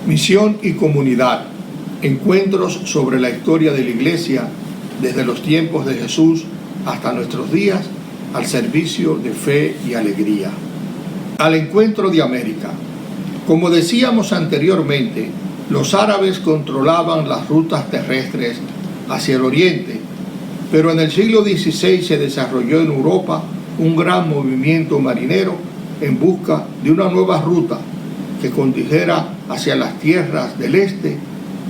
Misión y comunidad. Encuentros sobre la historia de la Iglesia desde los tiempos de Jesús hasta nuestros días al servicio de fe y alegría. Al encuentro de América. Como decíamos anteriormente, los árabes controlaban las rutas terrestres hacia el oriente, pero en el siglo XVI se desarrolló en Europa un gran movimiento marinero en busca de una nueva ruta que condujera hacia las tierras del este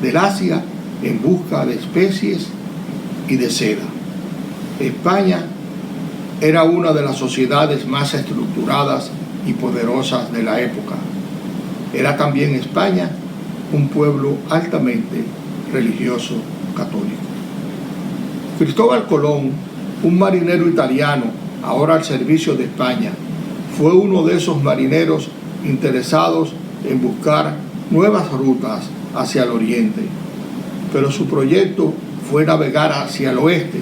del Asia en busca de especies y de seda. España era una de las sociedades más estructuradas y poderosas de la época. Era también España un pueblo altamente religioso católico. Cristóbal Colón, un marinero italiano, ahora al servicio de España, fue uno de esos marineros interesados en buscar nuevas rutas hacia el oriente, pero su proyecto fue navegar hacia el oeste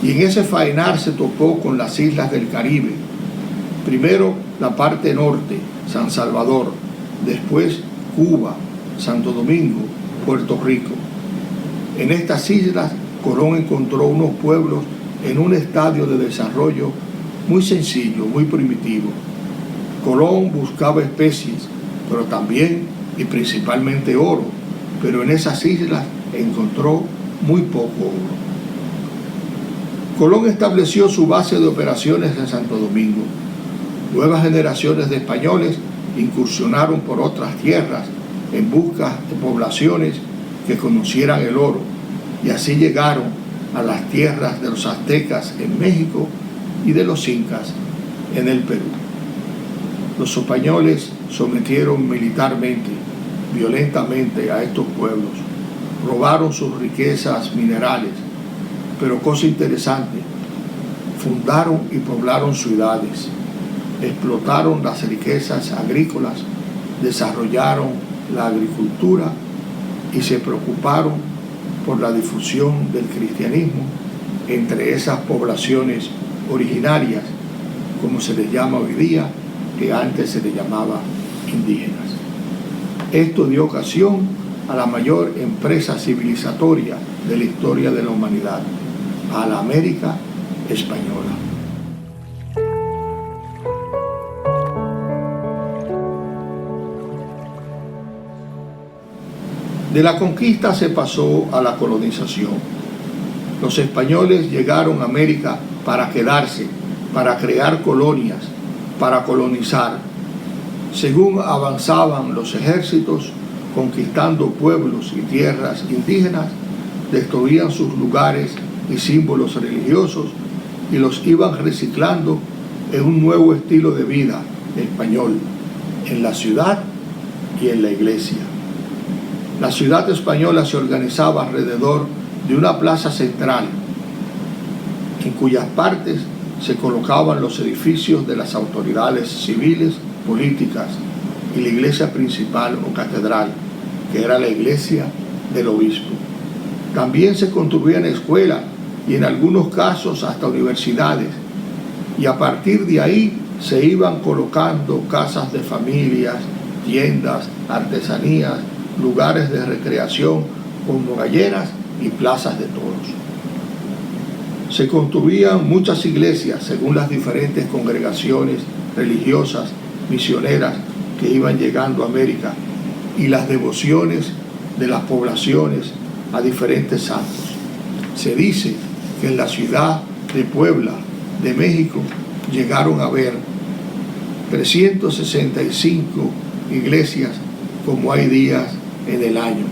y en ese faenar se topó con las islas del Caribe. Primero la parte norte, San Salvador, después Cuba, Santo Domingo, Puerto Rico. En estas islas Colón encontró unos pueblos en un estadio de desarrollo muy sencillo, muy primitivo. Colón buscaba especies, pero también y principalmente oro, pero en esas islas encontró muy poco oro. Colón estableció su base de operaciones en Santo Domingo. Nuevas generaciones de españoles incursionaron por otras tierras en busca de poblaciones que conocieran el oro, y así llegaron a las tierras de los aztecas en México y de los incas en el Perú. Los españoles sometieron militarmente, violentamente a estos pueblos, robaron sus riquezas minerales, pero cosa interesante, fundaron y poblaron ciudades, explotaron las riquezas agrícolas, desarrollaron la agricultura y se preocuparon por la difusión del cristianismo entre esas poblaciones originarias, como se les llama hoy día, que antes se les llamaba indígenas. Esto dio ocasión a la mayor empresa civilizatoria de la historia de la humanidad, a la América española. De la conquista se pasó a la colonización. Los españoles llegaron a América para quedarse, para crear colonias, para colonizar. Según avanzaban los ejércitos, conquistando pueblos y tierras indígenas, destruían sus lugares y símbolos religiosos y los iban reciclando en un nuevo estilo de vida español, en la ciudad y en la iglesia. La ciudad española se organizaba alrededor de una plaza central, en cuyas partes se colocaban los edificios de las autoridades civiles, políticas y la iglesia principal o catedral, que era la iglesia del obispo. También se construían escuelas y en algunos casos hasta universidades, y a partir de ahí se iban colocando casas de familias, tiendas, artesanías, lugares de recreación como galleras y plazas de toros. Se construían muchas iglesias según las diferentes congregaciones religiosas, misioneras que iban llegando a América y las devociones de las poblaciones a diferentes santos. Se dice que en la ciudad de Puebla, de México, llegaron a haber 365 iglesias como hay días en el año.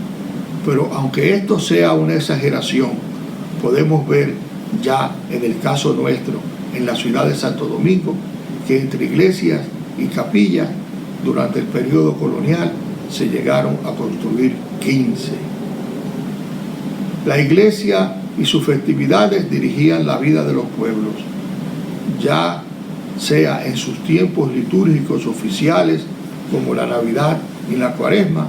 Pero aunque esto sea una exageración, podemos ver ya en el caso nuestro, en la ciudad de Santo Domingo, que entre iglesias y capillas, durante el periodo colonial, se llegaron a construir 15. La iglesia y sus festividades dirigían la vida de los pueblos, ya sea en sus tiempos litúrgicos oficiales, como la Navidad y la Cuaresma,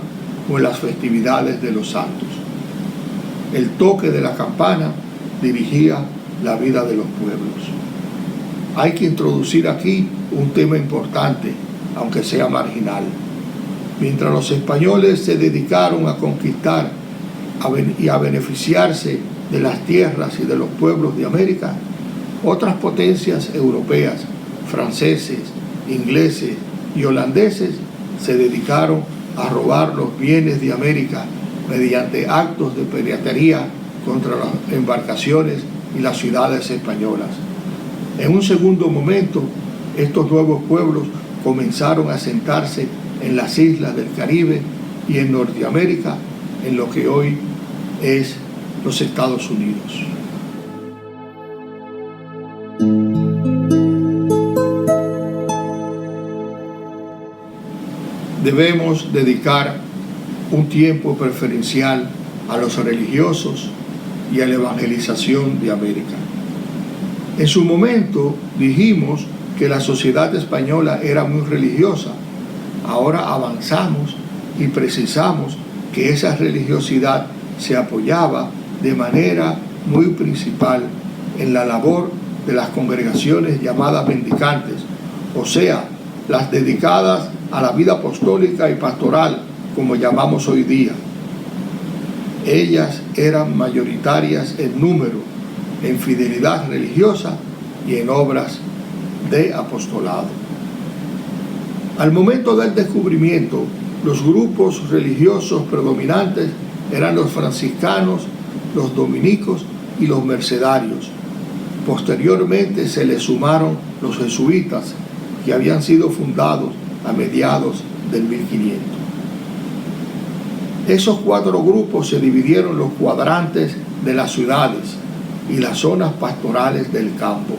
o en las festividades de los santos. El toque de la campana dirigía la vida de los pueblos. Hay que introducir aquí un tema importante, aunque sea marginal. Mientras los españoles se dedicaron a conquistar y a beneficiarse de las tierras y de los pueblos de América, otras potencias europeas, franceses, ingleses y holandeses, se dedicaron a robar los bienes de América mediante actos de piratería contra las embarcaciones y las ciudades españolas. En un segundo momento, estos nuevos pueblos comenzaron a asentarse en las islas del Caribe y en Norteamérica, en lo que hoy es los Estados Unidos. Debemos dedicar un tiempo preferencial a los religiosos y a la evangelización de América. En su momento dijimos que la sociedad española era muy religiosa. Ahora avanzamos y precisamos que esa religiosidad se apoyaba de manera muy principal en la labor de las congregaciones llamadas mendicantes, o sea, las dedicadas a la vida apostólica y pastoral, como llamamos hoy día. Ellas eran mayoritarias en número, en fidelidad religiosa y en obras de apostolado. Al momento del descubrimiento, los grupos religiosos predominantes eran los franciscanos, los dominicos y los mercedarios. Posteriormente se le sumaron los jesuitas, que habían sido fundados a mediados del 1500. Esos cuatro grupos se dividieron en los cuadrantes de las ciudades y las zonas pastorales del campo.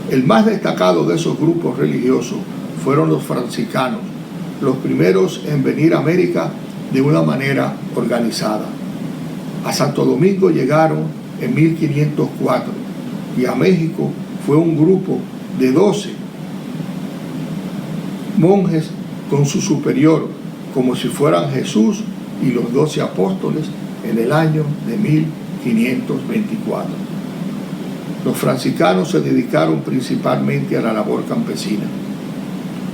El más destacado de esos grupos religiosos fueron los franciscanos, los primeros en venir a América de una manera organizada. A Santo Domingo llegaron en 1504 y a México fue un grupo de 12 monjes con su superior, como si fueran Jesús y los 12 apóstoles, en el año de 1524. Los franciscanos se dedicaron principalmente a la labor campesina.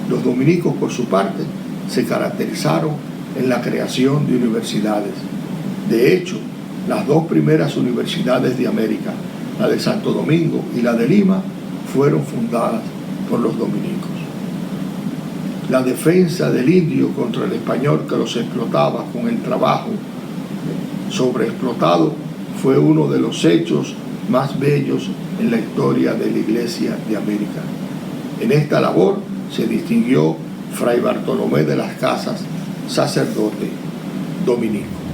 Los dominicos, por su parte, se caracterizaron en la creación de universidades. De hecho, las dos primeras universidades de América, la de Santo Domingo y la de Lima, fueron fundadas por los dominicos. La defensa del indio contra el español que los explotaba con el trabajo sobreexplotado fue uno de los hechos más bellos en la historia de la Iglesia de América. En esta labor se distinguió Fray Bartolomé de las Casas, sacerdote dominico.